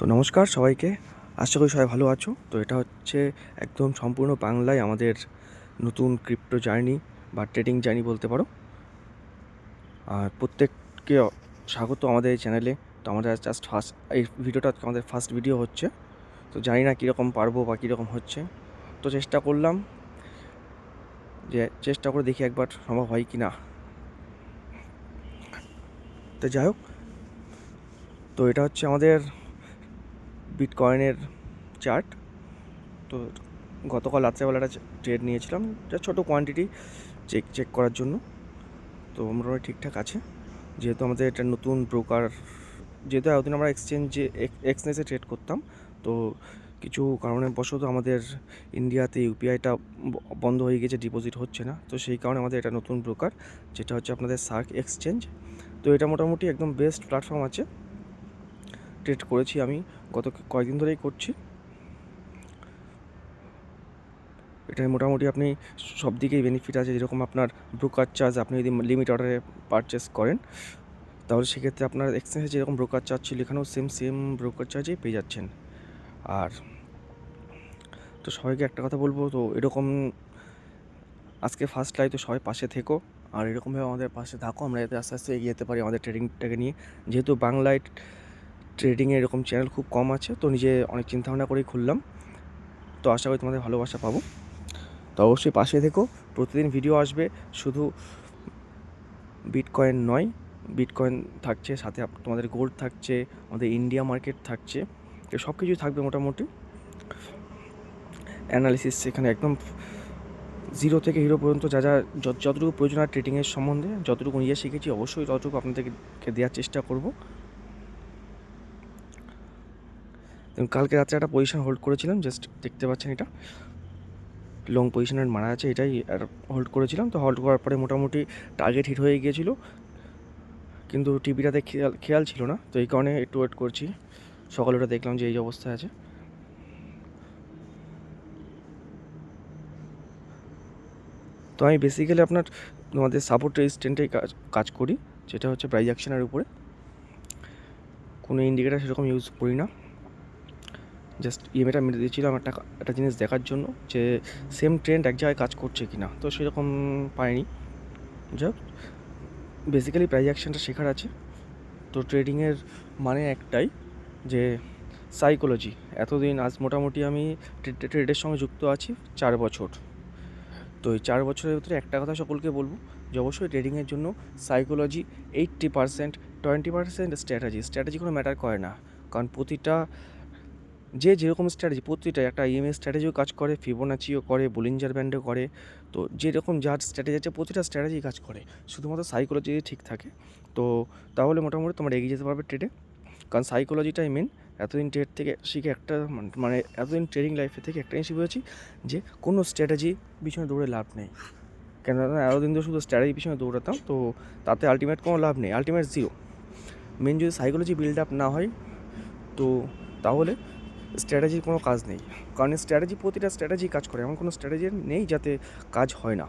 তো নমস্কার সবাইকে, আশা করি সবাই ভালো আছো। তো এটা হচ্ছে একদম সম্পূর্ণ বাংলায় আমাদের নতুন ক্রিপ্টো জার্নি বা ট্রেডিং জার্নি বলতে পারো। আর প্রত্যেককে স্বাগত আমাদের এই চ্যানেলে। তো আমাদের জাস্ট ফার্স্ট এই ভিডিওটা আমাদের ফার্স্ট ভিডিও হচ্ছে, তো জানি না কীরকম পারবো বা কীরকম হচ্ছে। তো চেষ্টা করলাম যে চেষ্টা করে দেখি একবার সম্ভব হয় কি না। তো যাই হোক, তো এটা হচ্ছে আমাদের বিটকয়েনের চার্ট। তো গতকাল রাত্রেবেলা একটা ট্রেড নিয়েছিলাম, যা ছোটো কোয়ান্টিটি চেক করার জন্য। তো মোটামুটি ঠিকঠাক আছে, যেহেতু আমাদের এটা নতুন ব্রোকার, যেহেতু এতদিন আমরা এক্সচেঞ্জে ট্রেড করতাম। তো কিছু কারণে বশত আমাদের ইন্ডিয়াতে ইউপিআইটা বন্ধ হয়ে গেছে, ডিপোজিট হচ্ছে না। তো সেই কারণে আমাদের এটা নতুন ব্রোকার, যেটা হচ্ছে আপনাদের সার্ক এক্সচেঞ্জ। তো এটা মোটামুটি একদম বেস্ট প্ল্যাটফর্ম আছে। ট্রেড করেছি আমি গত কয়েকদিন ধরেই করছি। এটায় মোটামুটি আপনি সব দিকেই বেনিফিট আছে। যেরকম আপনার ব্রোকার চার্জ, আপনি যদি লিমিট অর্ডারে পারচেস করেন তাহলে সেক্ষেত্রে আপনার এক্সচেঞ্জে যেরকম ব্রোকার চার্জ ছিল এখানেও সেম ব্রোকার চার্জেই পেয়ে যাচ্ছেন। আর তো সবাইকে একটা কথা বলবো, তো এরকম আজকে ফার্স্ট লাইভ, তো সবাই পাশে থেকো আর এরকমভাবে আমাদের পাশে থাকো, আমরা যাতে আস্তে আস্তে এগিয়ে যেতে পারি আমাদের ট্রেডিংটাকে নিয়ে। যেহেতু বাংলায় ট্রেডিংয়ে এরকম চ্যানেল খুব কম আছে, তো নিজে অনেক চিন্তাভাবনা করেই খুললাম। তো আশা করি তোমাদের ভালোবাসা পাবো। তো অবশ্যই পাশে থেকো, প্রতিদিন ভিডিও আসবে। শুধু বিটকয়েন নয়, বিটকয়েন থাকছে, সাথে তোমাদের গোল্ড থাকছে, আমাদের ইন্ডিয়া মার্কেট থাকছে, তো সব কিছুই থাকবে মোটামুটি। অ্যানালিসিস এখানে একদম জিরো থেকে হিরো পর্যন্ত যা যতটুকু প্রয়োজন হয় ট্রেডিংয়ের সম্বন্ধে, যতটুকু নিজে শিখেছি অবশ্যই ততটুকু আপনাদেরকে দেওয়ার চেষ্টা করব। কালকে রাত্রে একটা পজিশন হোল্ড করেছিলাম, জাস্ট দেখতে পাচ্ছেন এটা লং পজিশনের মারা আছে, এটাই হোল্ড করেছিলাম। তো হোল্ড করার পরে মোটামুটি টার্গেট হিট হয়ে গিয়েছিল, কিন্তু টিভিটাতে খেয়াল ছিল না। তো এই কারণে একটু ওয়েট করছি। সকালে ওটা দেখলাম যে এই অবস্থায় আছে। তো আমি বেসিক্যালি আমাদের সাপোর্ট রেজিস্ট্যান্টে কাজ করি, যেটা হচ্ছে প্রাইস অ্যাকশনের উপরে। কোনো ইন্ডিকেটার সেরকম ইউজ করি না, জাস্ট ইএমআইটা মেরে দিয়েছিলাম একটা জিনিস দেখার জন্য যে সেম ট্রেন্ড এক জায়গায় কাজ করছে কি না। তো সেরকম পাইনি। যাই হোক, বেসিক্যালি প্রাইস অ্যাকশনটা শেখার আছে। তো ট্রেডিংয়ের মানে একটাই যে সাইকোলজি। এতদিন আজ মোটামুটি আমি ট্রেডের সঙ্গে যুক্ত আছি 4 বছর। তো এই 4 বছরের ভিতরে একটা কথা সকলকে বলবো যে অবশ্যই ট্রেডিংয়ের জন্য সাইকোলজি 80%, 20% স্ট্র্যাটেজি কোনো ম্যাটার করে না। কারণ প্রতিটা যেরকম স্ট্র্যাটেজি, প্রতিটা একটা ইএমএ স্ট্র্যাটেজিও কাজ করে, ফিবোনাচিও করে, বোলিঞ্জার ব্যান্ডও করে। তো যেরকম যার স্ট্র্যাটেজি আছে প্রতিটা স্ট্র্যাটেজি কাজ করে, শুধুমাত্র সাইকোলজি যদি ঠিক থাকে তো তাহলে মোটামুটি তোমরা এগিয়ে যেতে পারবে ট্রেডে। কারণ সাইকোলজিটাই মেন। এতদিন ট্রেড থেকে শিখে একটা মানে এতদিন ট্রেডিং লাইফে থেকে একটা জিনিস বুঝেছি যে কোনো স্ট্র্যাটেজি পিছনে দৌড়ে লাভ নেই। কেন এতদিন তো শুধু স্ট্র্যাটেজি পিছনে দৌড়াতাম, তো তাতে আলটিমেট কোনো লাভ নেই, আলটিমেট জিরো। মেন যদি সাইকোলজি বিল্ড আপ না হয় তো তাহলে স্ট্র্যাটেজির কোনো কাজ নেই। কারণ প্রতিটা স্ট্র্যাটেজি কাজ করে, এমন কোনো স্ট্র্যাটেজি নেই যাতে কাজ হয় না।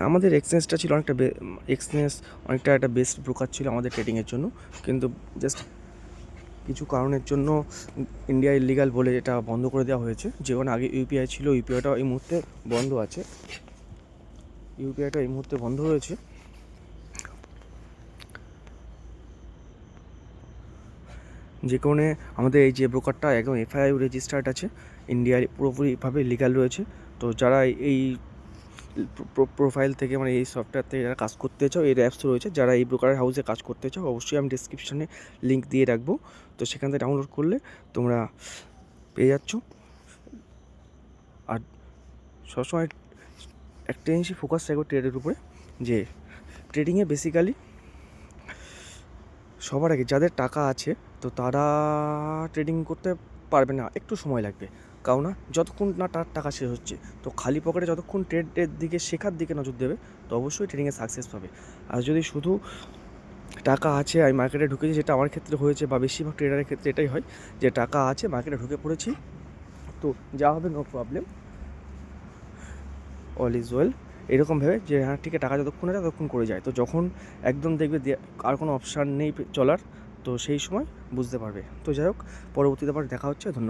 আমাদের এক্সচেঞ্জটা ছিল অনেকটা একটা বেস্ট ব্রোকার ছিল আমাদের ট্রেডিংয়ের জন্য, কিন্তু জাস্ট কিছু কারণের জন্য ইন্ডিয়া ইলিগাল বলে এটা বন্ধ করে দেওয়া হয়েছে। যেখানে আগে ইউপিআই ছিল, ইউপিআইটা এই মুহূর্তে বন্ধ আছে, ইউপিআইটা এই মুহূর্তে বন্ধ হয়েছে। যে কারণে আমাদের এই যে ব্রোকারটা একদম এফআইআই রেজিস্টার্ড আছে, ইন্ডিয়ায় পুরোপুরিভাবে লিগাল রয়েছে। তো যারা এই প্রোফাইল থেকে মানে এই সফটওয়্যার থেকে যারা কাজ করতে চাও, এর অ্যাপস রয়েছে, যারা এই ব্রোকার হাউসে কাজ করতে চাও অবশ্যই আমি ডিসক্রিপশানে লিঙ্ক দিয়ে রাখবো। তো সেখান থেকে ডাউনলোড করলে তোমরা পেয়ে যাচ্ছ। আর সবসময় একটা জিনিসই ফোকাস থাকবে ট্রেডের উপরে, যে ট্রেডিংয়ে বেসিক্যালি সবার আগে যাদের টাকা আছে তো তারা ট্রেডিং করতে পারবে না, একটু সময় লাগবে। কারণ না, যতক্ষণ না তার টাকা শেষ হচ্ছে, তো খালি পকেটে যতক্ষণ ট্রেডের দিকে শেখার দিকে নজর দেবে তো অবশ্যই ট্রেডিংয়ে সাকসেস পাবে। আর যদি শুধু টাকা আছে আমি মার্কেটে ঢুকেছি, যেটা আমার ক্ষেত্রে হয়েছে বা বেশিরভাগ ট্রেডারের ক্ষেত্রে এটাই হয়, যে টাকা আছে মার্কেটে ঢুকে পড়েছি, তো যা হবে no problem, all is well. এরকম ভেবে যে হ্যাঁ ঠিক আছে টাকা যতক্ষণ আছে ততক্ষণ করে যায়। তো যখন একদম দেখবে আর কোনো অপশান নেই চলার, তো সেই সময় বুঝতে পারবে। তো যাই হোক, পরবর্তীতে আবার দেখা হচ্ছে। ধন্যবাদ।